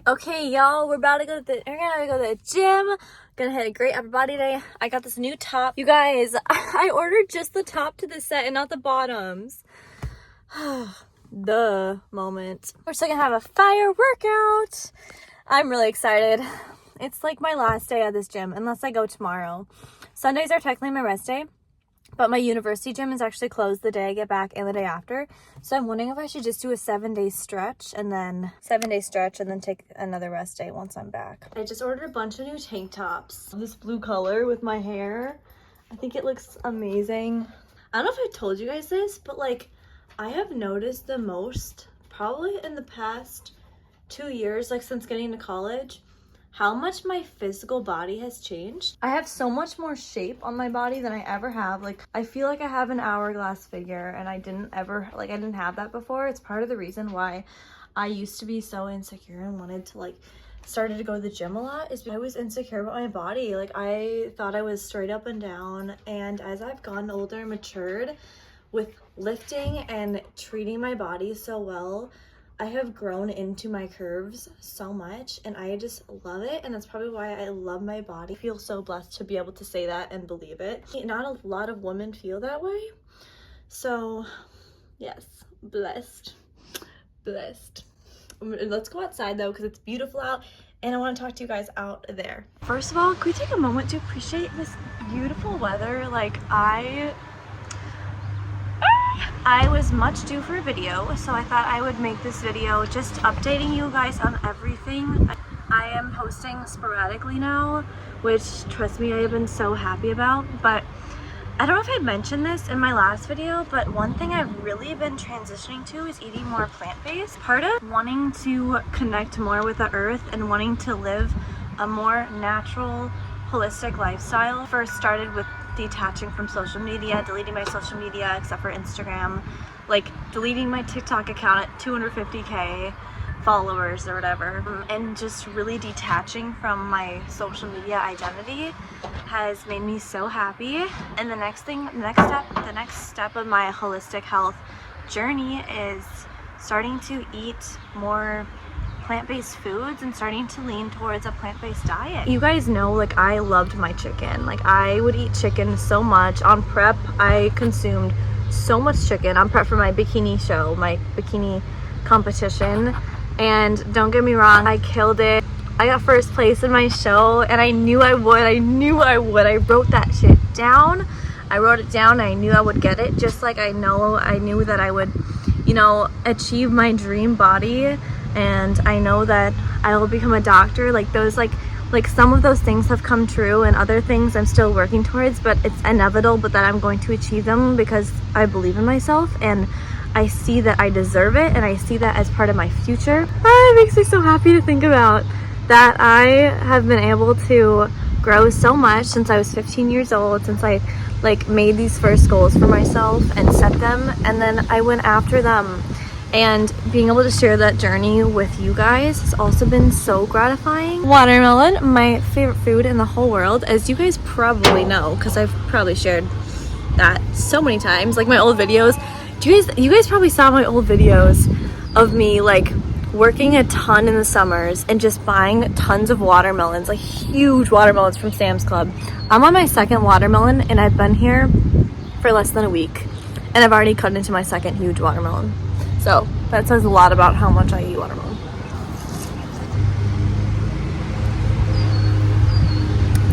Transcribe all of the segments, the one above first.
Okay, y'all, we're gonna go to the gym. Gonna hit a great upper body day. I got this new top. You guys, I ordered just the top to the set and not the bottoms. The moment. We're still gonna have a fire workout. I'm really excited. It's like my last day at this gym, unless I go tomorrow. Sundays are technically my rest day, but my university gym is actually closed the day I get back and the day after. So I'm wondering if I should just do a 7-day stretch and then take another rest day once I'm back. I just ordered a bunch of new tank tops. This blue color with my hair. I think it looks amazing. I don't know if I told you guys this, but like I have noticed the most probably in the past 2 years, like since getting to college, how much my physical body has changed. I have so much more shape on my body than I ever have. Like, I feel like I have an hourglass figure and I didn't have that before. It's part of the reason why I used to be so insecure and wanted to started to go to the gym a lot, is because I was insecure about my body. Like, I thought I was straight up and down. And as I've gotten older and matured with lifting and treating my body so well, I have grown into my curves so much and I just love it, and that's probably why I love my body. I feel so blessed to be able to say that and believe it. Not a lot of women feel that way, so yes, blessed. Let's go outside though, because it's beautiful out and I want to talk to you guys out there. First of all, could we take a moment to appreciate this beautiful weather? Like, I was much due for a video, so I thought I would make this video just updating you guys on everything. I am posting sporadically now, which, trust me, I have been so happy about. But I don't know if I mentioned this in my last video, but one thing I've really been transitioning to is eating more plant-based. Part of wanting to connect more with the earth and wanting to live a more natural, holistic lifestyle first started with detaching from social media, deleting my social media except for Instagram, like deleting my TikTok account at 250k followers or whatever, and just really detaching from my social media identity has made me so happy. And the next step of my holistic health journey is starting to eat more plant-based foods and starting to lean towards a plant-based diet. You guys know, like, I loved my chicken. Like, I would eat chicken so much. On prep, I consumed so much chicken on prep for my bikini show, my bikini competition. And don't get me wrong, I killed it. I got first place in my show and I knew I would. I wrote that shit down. I wrote it down and I knew I would get it, just like I knew that I would, achieve my dream body. And I know that I will become a doctor. Like those, like some of those things have come true, and other things I'm still working towards, but it's inevitable, but that I'm going to achieve them because I believe in myself and I see that I deserve it, and I see that as part of my future. It makes me so happy to think about that I have been able to grow so much since I was 15 years old, since I made these first goals for myself and set them, and then I went after them. And being able to share that journey with you guys has also been so gratifying. Watermelon, my favorite food in the whole world, as you guys probably know, because I've probably shared that so many times. Like my old videos, you guys probably saw my old videos of me working a ton in the summers and just buying tons of watermelons, like huge watermelons from Sam's Club. I'm on my second watermelon and I've been here for less than a week and I've already cut into my second huge watermelon. So that says a lot about how much I eat watermelon.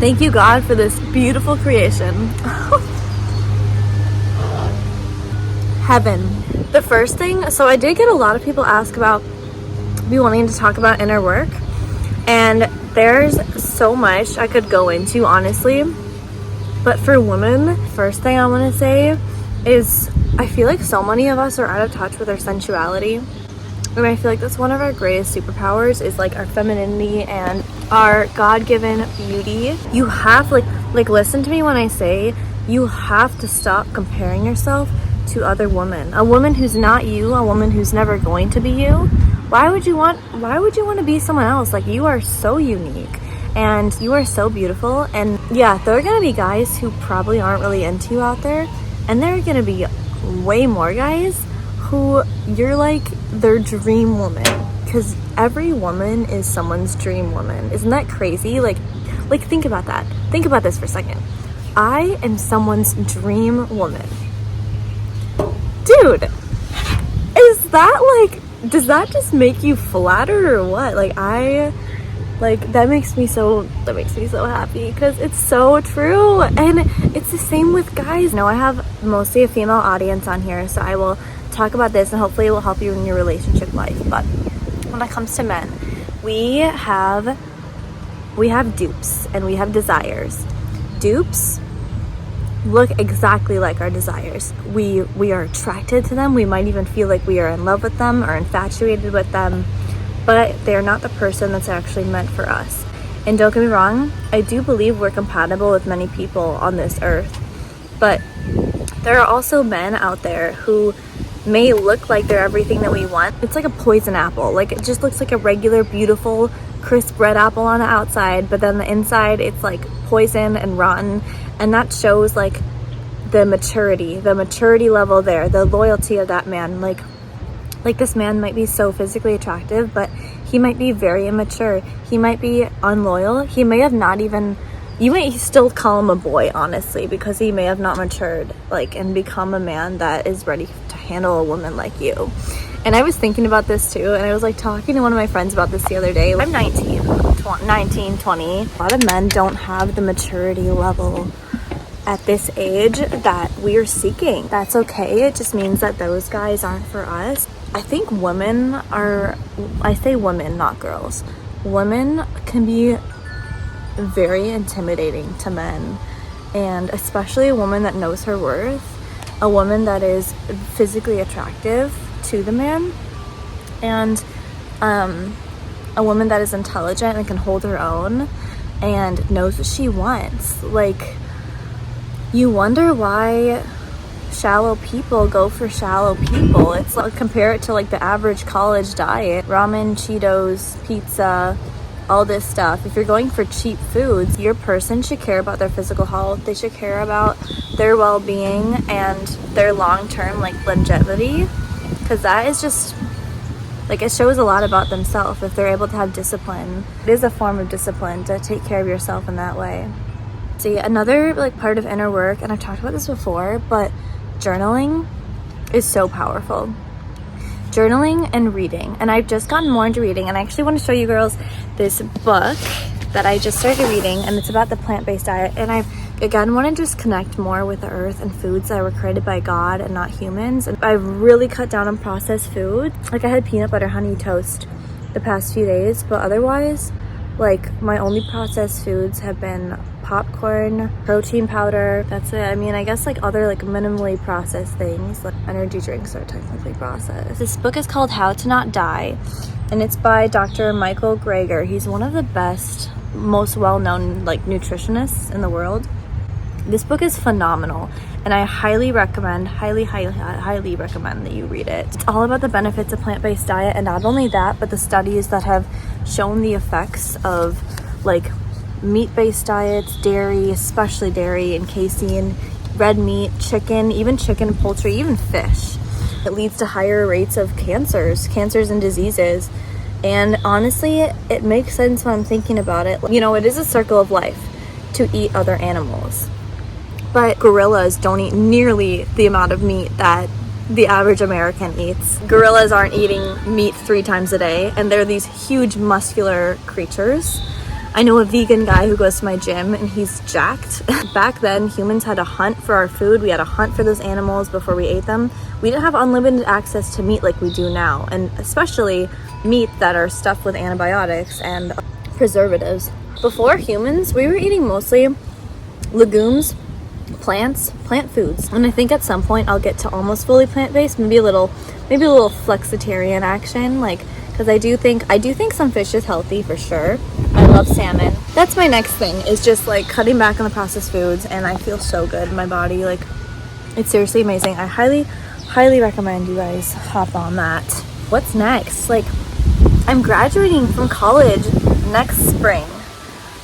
Thank you, God, for this beautiful creation. Heaven. The first thing, so I did get a lot of people ask about me wanting to talk about inner work. And there's so much I could go into, honestly. But for women, first thing I want to say is I feel like so many of us are out of touch with our sensuality, and I feel like that's one of our greatest superpowers, is our femininity and our God-given beauty. You have listen to me when I say you have to stop comparing yourself to other women. A woman who's not you, a woman who's never going to be you. Why would you want to be someone else? Like, you are so unique and you are so beautiful. And yeah, there are gonna be guys who probably aren't really into you out there, and there are gonna be way more guys who you're like their dream woman. because every woman is someone's dream woman. Isn't that crazy? Like think about that. Think about this for a second. I am someone's dream woman. Dude, is that like, does that just make you flattered or what? That makes me so happy because it's so true. And it's the same with guys. I have mostly a female audience on here, so I will talk about this and hopefully it will help you in your relationship life. But when it comes to men, we have dupes and we have desires. Dupes look exactly like our desires. We are attracted to them. We might even feel like we are in love with them or infatuated with them, but they're not the person that's actually meant for us. And don't get me wrong, I do believe we're compatible with many people on this earth, but there are also men out there who may look like they're everything that we want. It's like a poison apple. Like, it just looks like a regular, beautiful, crisp red apple on the outside, but then the inside it's like poison and rotten. And that shows like the maturity level there, the loyalty of that man. Like this man might be so physically attractive, but he might be very immature. He might be unloyal. He may have not even, you might still call him a boy, honestly, because he may have not matured and become a man that is ready to handle a woman like you. And I was thinking about this too, and I was talking to one of my friends about this the other day. I'm 19, 20. A lot of men don't have the maturity level at this age that we are seeking. That's okay. It just means that those guys aren't for us. I think women are, I say women, not girls. Women can be very intimidating to men, and especially a woman that knows her worth, a woman that is physically attractive to the man, and a woman that is intelligent and can hold her own and knows what she wants. You wonder why shallow people go for shallow people. It's compare it to the average college diet: ramen, Cheetos, pizza, all this stuff. If you're going for cheap foods, your person should care about their physical health. They should care about their well-being and their long-term longevity, because that is just it shows a lot about themselves if they're able to have discipline. It is a form of discipline to take care of yourself in that way. See, another part of inner work, and I've talked about this before, but journaling is so powerful. Journaling and reading. And I've just gotten more into reading, and I actually want to show you girls this book that I just started reading, and it's about the plant-based diet. And I've again want to just connect more with the earth and foods that were created by God and not humans. And I've really cut down on processed food. I had peanut butter honey toast the past few days, but otherwise my only processed foods have been popcorn, protein powder. That's it. I mean, I guess other minimally processed things, energy drinks are technically processed. This book is called How to Not Die, and it's by Dr. Michael Greger. He's one of the best, most well-known nutritionists in the world. This book is phenomenal, and I highly recommend that you read it. It's all about the benefits of plant-based diet, and not only that, but the studies that have shown the effects of meat-based diets, dairy, especially dairy and casein, red meat, chicken, poultry, even fish. It leads to higher rates of cancers and diseases. And honestly, it makes sense when I'm thinking about it. It is a circle of life to eat other animals. But gorillas don't eat nearly the amount of meat that the average American eats. Gorillas aren't eating meat 3 times a day, and they're these huge muscular creatures. I know a vegan guy who goes to my gym, and he's jacked. Back then, humans had to hunt for our food. We had to hunt for those animals before we ate them. We didn't have unlimited access to meat like we do now, and especially meat that are stuffed with antibiotics and preservatives. Before humans, we were eating mostly legumes, plant foods, and I think at some point I'll get to almost fully plant-based, maybe a little flexitarian action, because I do think some fish is healthy for sure. I love salmon. That's my next thing, is just cutting back on the processed foods, and I feel so good in my body. It's seriously amazing. I highly recommend you guys hop on that. What's next? I'm graduating from college next spring.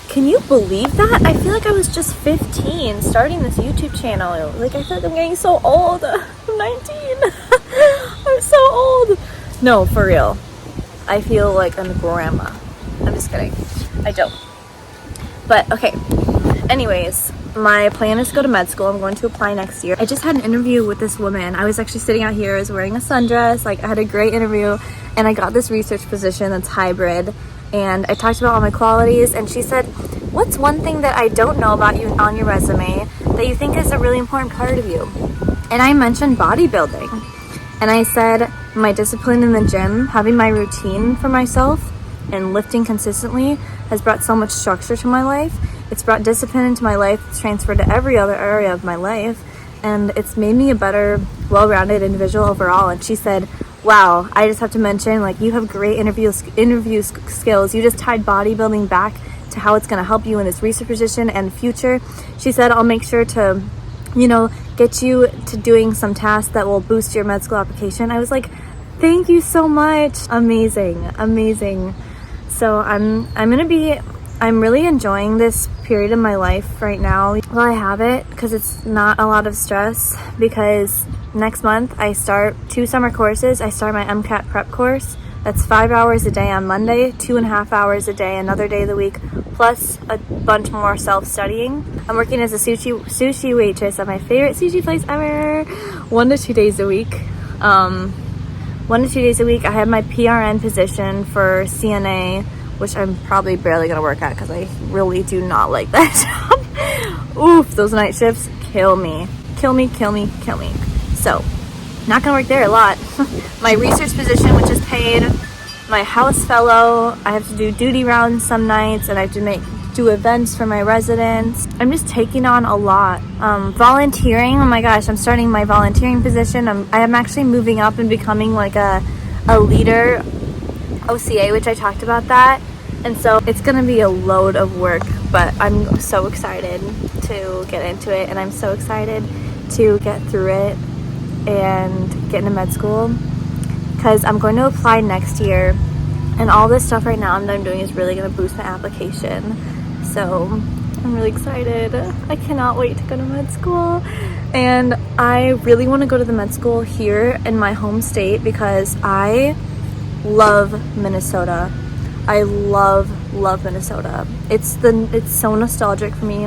Can you believe that? I feel I was just 15 starting this YouTube channel. I feel I'm getting so old. I'm 19. I'm so old. No, for real. I feel like I'm a grandma. I'm just kidding. I don't. But okay. Anyways, my plan is to go to med school. I'm going to apply next year. I just had an interview with this woman. I was actually sitting out here, I was wearing a sundress. Like, I had a great interview, and I got this research position that's hybrid. And I talked about all my qualities, and she said, what's one thing that I don't know about you on your resume that you think is a really important part of you? And I mentioned bodybuilding. And I said, my discipline in the gym, having my routine for myself, and lifting consistently has brought so much structure to my life. It's brought discipline into my life. It's transferred to every other area of my life. And it's made me a better, well-rounded individual overall. And she said, wow, I just have to mention, like, you have great interview skills. You just tied bodybuilding back to how it's going to help you in this research position and future. She said, I'll make sure to, you know, get you to doing some tasks that will boost your med school application. I was like, thank you so much. Amazing, amazing. So I'm really enjoying this period of my life right now while I have it, because it's not a lot of stress, because next month I start 2 summer courses. I start my MCAT prep course. That's 5 hours a day on Monday, 2.5 hours a day another day of the week, plus a bunch more self-studying. I'm working as a sushi waitress at my favorite sushi place ever, 1 to 2 days a week. 1 to 2 days a week. I have my PRN position for CNA, which I'm probably barely gonna work at because I really do not like that job. Oof, those night shifts kill me. Kill me, kill me, kill me. So, not gonna work there a lot. My research position, which is paid, my house fellow, I have to do duty rounds some nights, and I have to do events for my residents. I'm just taking on a lot. Volunteering, oh my gosh, I'm starting my volunteering position. I'm actually moving up and becoming like a leader, OCA, which I talked about that. And so it's gonna be a load of work, but I'm so excited to get into it, and I'm so excited to get through it and get into med school, because I'm going to apply next year, and all this stuff right now that I'm doing is really going to boost my application. So I'm really excited. I cannot wait to go to med school, and I really want to go to the med school here in my home state because I love Minnesota. I love Minnesota. It's so nostalgic for me.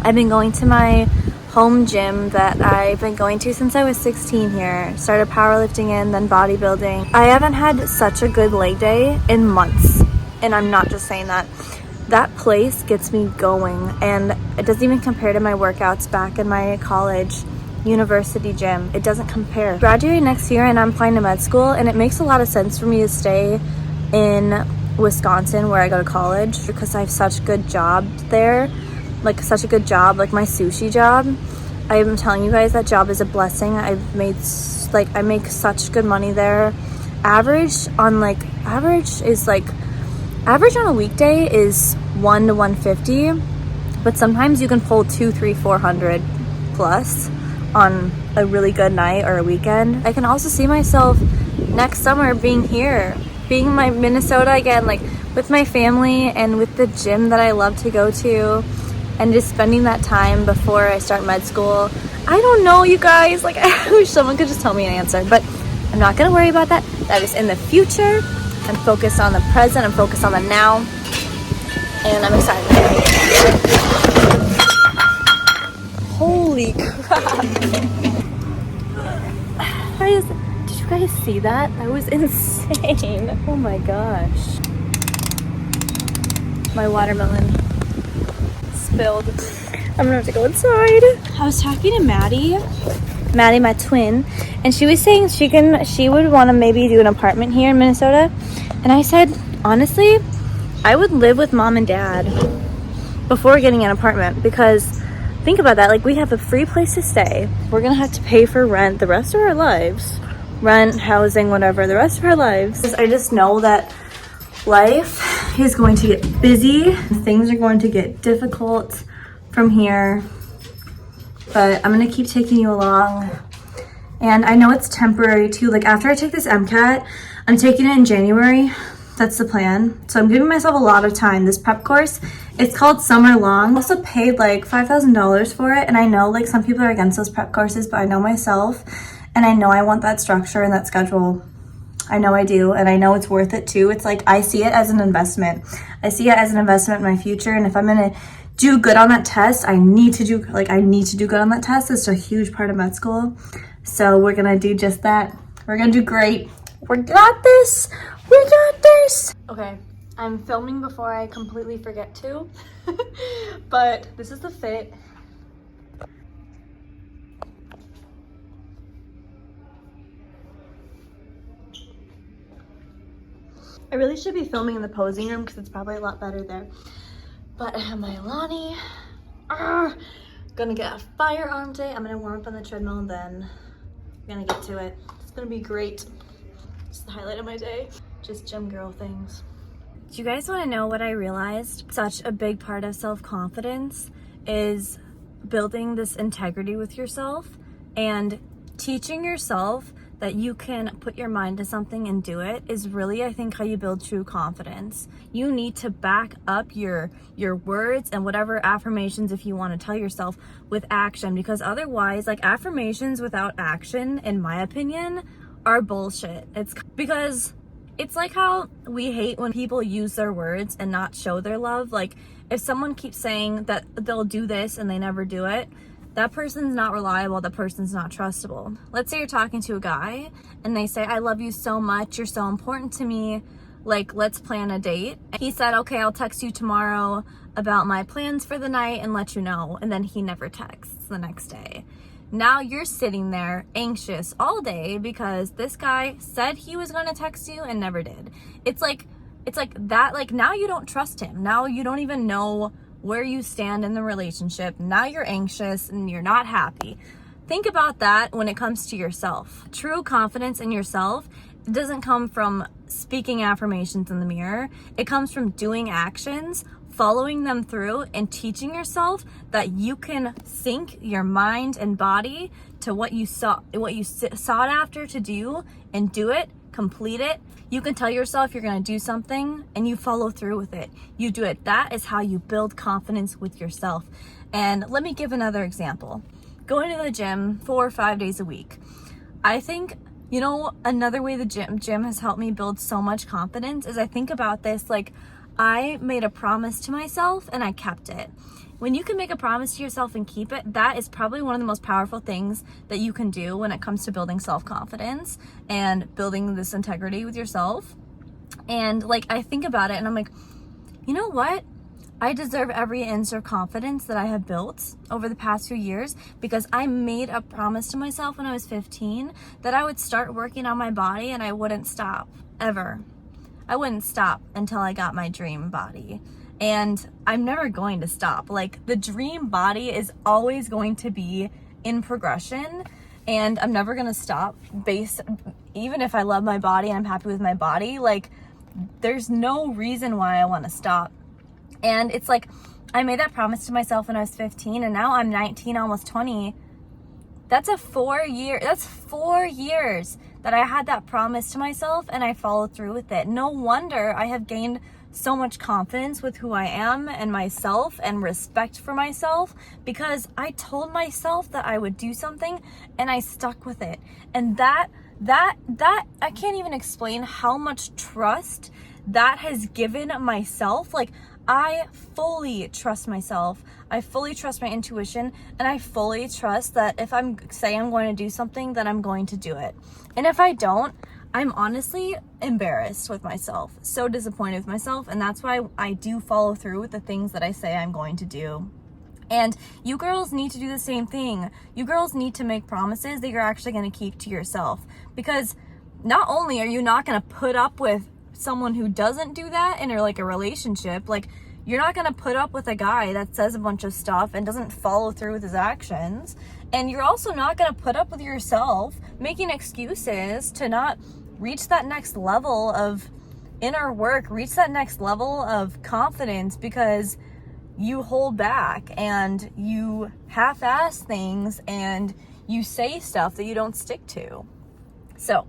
I've been going to my home gym that I've been going to since I was 16 here. Started powerlifting and then bodybuilding. I haven't had such a good leg day in months, and I'm not just saying that. That place gets me going, and it doesn't even compare to my workouts back in my college university gym. It doesn't compare. Graduating next year, and I'm applying to med school, and it makes a lot of sense for me to stay in Wisconsin where I go to college because I have such good jobs there. Like, such a good job, like my sushi job. I'm telling you guys, that job is a blessing. I make such good money there. Average on a weekday is 1 to 150, but sometimes you can pull 200, 300, 400 plus on a really good night or a weekend. I can also see myself next summer being here, being in my Minnesota again, like with my family and with the gym that I love to go to, and just spending that time before I start med school. I don't know, you guys, like, I wish someone could just tell me an answer, but I'm not gonna worry about that. That is in the future. I'm focused on the present, I'm focused on the now, and I'm excited. Holy crap. Did you guys see that? That was insane. Oh my gosh. My watermelon spilled. I'm gonna have to go inside. I was talking to Maddie, my twin, and she was saying she would want to maybe do an apartment here in Minnesota. And I said, honestly, I would live with mom and dad before getting an apartment, because think about that. Like, we have a free place to stay. We're gonna have to pay for rent the rest of our lives. Rent, housing, whatever, the rest of our lives. I just know that life is going to get busy. Things are going to get difficult from here, but I'm gonna keep taking you along. And I know it's temporary too. Like, after I take this MCAT, I'm taking it in January. That's the plan. So I'm giving myself a lot of time. This prep course, it's called Summer Long. I also paid like $5,000 for it. And I know like some people are against those prep courses, but I know myself, and I know I want that structure and that schedule. I know I do, and I know it's worth it too. It's like I see it as an investment. I see it as an investment in my future, and if I'm gonna do good on that test, I need to do good on that test. It's a huge part of med school. So we're gonna do just that. We're gonna do great. We got this. We got this. Okay, I'm filming before I completely forget to, but this is the fit. I really should be filming in the posing room because it's probably a lot better there. But I have my Alani. Gonna get a firearm day. I'm gonna warm up on the treadmill and then I'm gonna get to it. It's gonna be great. It's the highlight of my day. Just gym girl things. Do you guys want to know what I realized? Such a big part of self-confidence is building this integrity with yourself and teaching yourself that you can put your mind to something and do it is really, I think, how you build true confidence. You need to back up your words and whatever affirmations, if you want to tell yourself, with action, because otherwise, like, affirmations without action, in my opinion, are bullshit. It's because it's like how we hate when people use their words and not show their love. Like, if someone keeps saying that they'll do this and they never do it, that person's not reliable, that person's not trustable. Let's say you're talking to a guy and they say, I love you so much, you're so important to me, like, let's plan a date. And he said, okay, I'll text you tomorrow about my plans for the night and let you know. And then he never texts the next day. Now you're sitting there anxious all day because this guy said he was gonna text you and never did. It's like that, like, now you don't trust him. Now you don't even know where you stand in the relationship. Now you're anxious and you're not happy. Think about that when it comes to yourself. True confidence in yourself doesn't come from speaking affirmations in the mirror. It comes from doing actions, following them through, and teaching yourself that you can sync your mind and body to what you sought after to do, and do it, complete it. You can tell yourself you're going to do something and you follow through with it. You do it. That is how you build confidence with yourself. And let me give another example. Going to the gym 4 or 5 days a week. I think, another way the gym has helped me build so much confidence is I think about this like I made a promise to myself and I kept it. When you can make a promise to yourself and keep it, that is probably one of the most powerful things that you can do when it comes to building self-confidence and building this integrity with yourself. And like, I think about it and I'm like, you know what? I deserve every inch of confidence that I have built over the past few years because I made a promise to myself when I was 15 that I would start working on my body and I wouldn't stop, ever. I wouldn't stop until I got my dream body. And I'm never going to stop. Like, the dream body is always going to be in progression, and I'm never going to stop even if I love my body and I'm happy with my body, like, there's no reason why I want to stop. And it's like, I made that promise to myself when I was 15 and now I'm 19, almost 20. That's 4 years that I had that promise to myself and I followed through with it. No wonder I have gained so much confidence with who I am and myself and respect for myself because I told myself that I would do something and I stuck with it. And that I can't even explain how much trust that has given myself. Like, I fully trust myself. I fully trust my intuition, and I fully trust that if I'm going to do something, then I'm going to do it. And if I don't, I'm honestly embarrassed with myself, so disappointed with myself, and that's why I do follow through with the things that I say I'm going to do. And you girls need to do the same thing. You girls need to make promises that you're actually going to keep to yourself, because not only are you not going to put up with someone who doesn't do that in like a relationship, like, you're not going to put up with a guy that says a bunch of stuff and doesn't follow through with his actions, and you're also not going to put up with yourself making excuses to not reach that next level of inner work, reach that next level of confidence because you hold back and you half-ass things and you say stuff that you don't stick to. So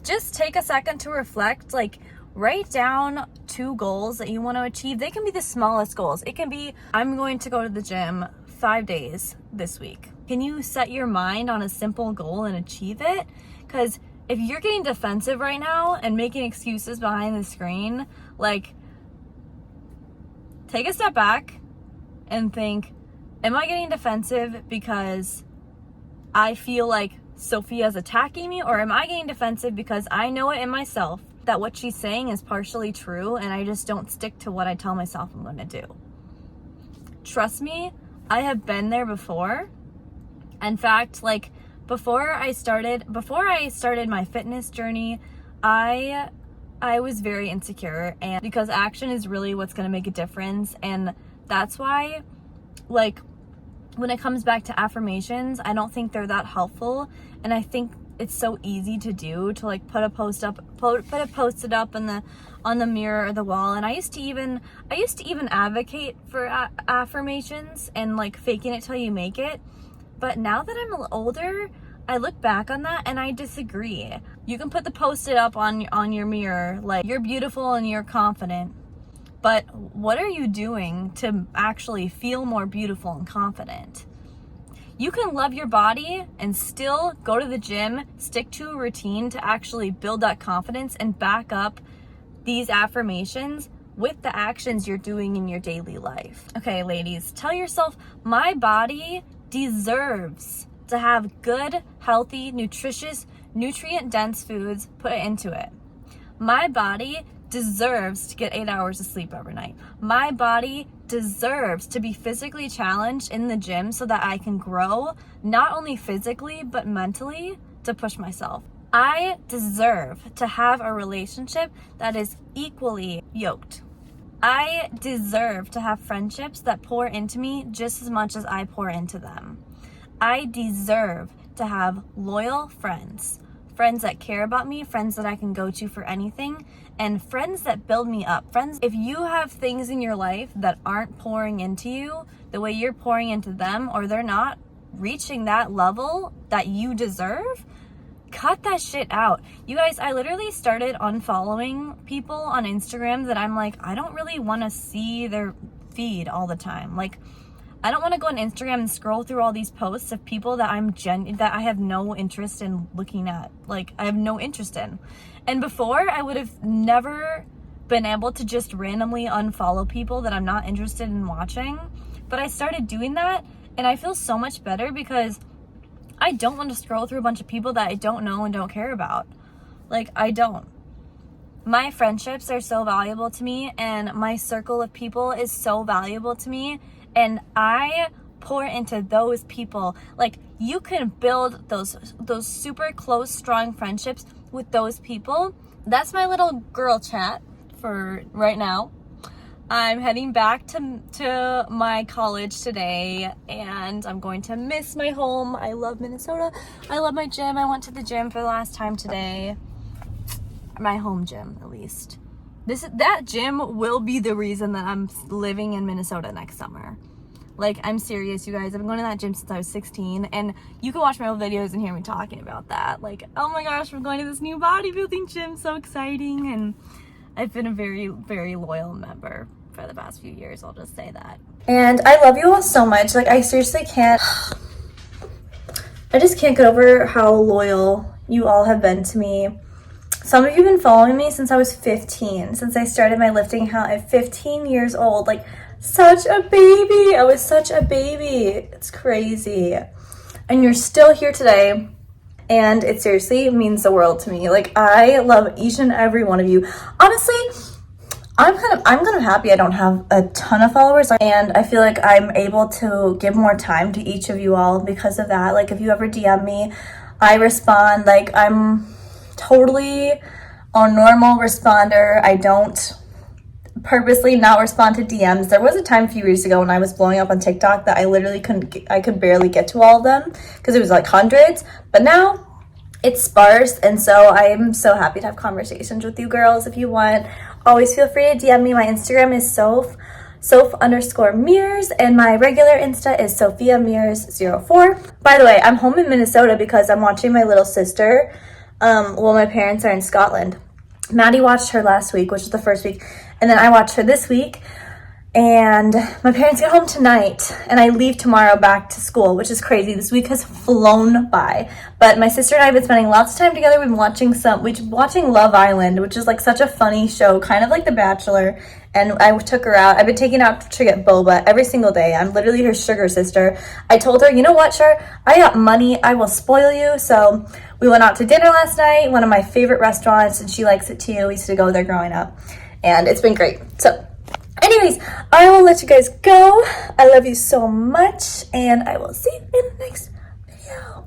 just take a second to reflect, like, write down 2 goals that you want to achieve. They can be the smallest goals. It can be, I'm going to go to the gym 5 days this week. Can you set your mind on a simple goal and achieve it? Because if you're getting defensive right now and making excuses behind the screen, like, take a step back and think, am I getting defensive because I feel like Sophia's attacking me, or am I getting defensive because I know it in myself that what she's saying is partially true and I just don't stick to what I tell myself I'm going to do? Trust me, I have been there before. In fact, like, before I started my fitness journey, I was very insecure, and because action is really what's going to make a difference. And that's why, like, when it comes back to affirmations, I don't think they're that helpful. And I think it's so easy to do, to like put a post-it up on the mirror or the wall. And I used to even advocate for affirmations and like faking it till you make it. But now that I'm older, I look back on that and I disagree. You can put the post-it up on your mirror, like, you're beautiful and you're confident. But what are you doing to actually feel more beautiful and confident? You can love your body and still go to the gym, stick to a routine to actually build that confidence and back up these affirmations with the actions you're doing in your daily life. Okay, ladies, tell yourself, my body deserves to have good, healthy, nutritious, nutrient-dense foods put into it. My body deserves to get 8 hours of sleep every night. My body deserves to be physically challenged in the gym so that I can grow, not only physically, but mentally, to push myself. I deserve to have a relationship that is equally yoked. I deserve to have friendships that pour into me just as much as I pour into them. I deserve to have loyal friends that care about me, friends that I can go to for anything, and friends that build me up. Friends, if you have things in your life that aren't pouring into you the way you're pouring into them, or they're not reaching that level that you deserve, cut that shit out. You guys, I literally started unfollowing people on Instagram that I'm like, I don't really want to see their feed all the time. Like, I don't want to go on Instagram and scroll through all these posts of people that that I have no interest in looking at. Like, I have no interest in. And before, I would have never been able to just randomly unfollow people that I'm not interested in watching. But I started doing that, and I feel so much better because I don't want to scroll through a bunch of people that I don't know and don't care about. Like, I don't. My friendships are so valuable to me, and my circle of people is so valuable to me. And I pour into those people. Like, you can build those super close, strong friendships with those people. That's my little girl chat for right now. I'm heading back to my college today, and I'm going to miss my home. I love Minnesota. I love my gym. I went to the gym for the last time today. My home gym, at least. That gym will be the reason that I'm living in Minnesota next summer. Like, I'm serious, you guys. I've been going to that gym since I was 16, and you can watch my old videos and hear me talking about that. Like, oh my gosh, we're going to this new bodybuilding gym, so exciting. And I've been a very, very loyal member for the past few years, I'll just say that. And I love you all so much. Like, I seriously can't, I just can't get over how loyal you all have been to me. Some of you have been following me since I was 15, since I started my lifting account at 15 years old. Like, such a baby. I was such a baby. It's crazy. And you're still here today, and it seriously means the world to me. Like, I love each and every one of you. Honestly, I'm kind of happy I don't have a ton of followers, and I feel like I'm able to give more time to each of you all because of that. Like, if you ever DM me, I respond. Like, I'm totally a normal responder. I don't purposely not respond to DMs. There was a time a few years ago when I was blowing up on TikTok that I literally I could barely get to all of them because it was like hundreds, but now it's sparse. And so I'm so happy to have conversations with you girls. If you want, always feel free to DM me. My Instagram is Soph_Mears, and my regular Insta is Sophia Mears04. By the way, I'm home in Minnesota because I'm watching my little sister. Well, my parents are in Scotland. Maddie watched her last week, which is the first week, and then I watched her this week. And my parents get home tonight and I leave tomorrow back to school, which is crazy. This week has flown by. But my sister and I have been spending lots of time together. We've been watching Love Island, which is like such a funny show, kind of like The Bachelor. And I took her out. I've been taking out to get boba every single day. I'm literally her sugar sister. I told her, you know what, Char? I got money. I will spoil you. So we went out to dinner last night, one of my favorite restaurants, and she likes it too. We used to go there growing up. And it's been great. So anyways, I will let you guys go. I love you so much, and I will see you in the next video.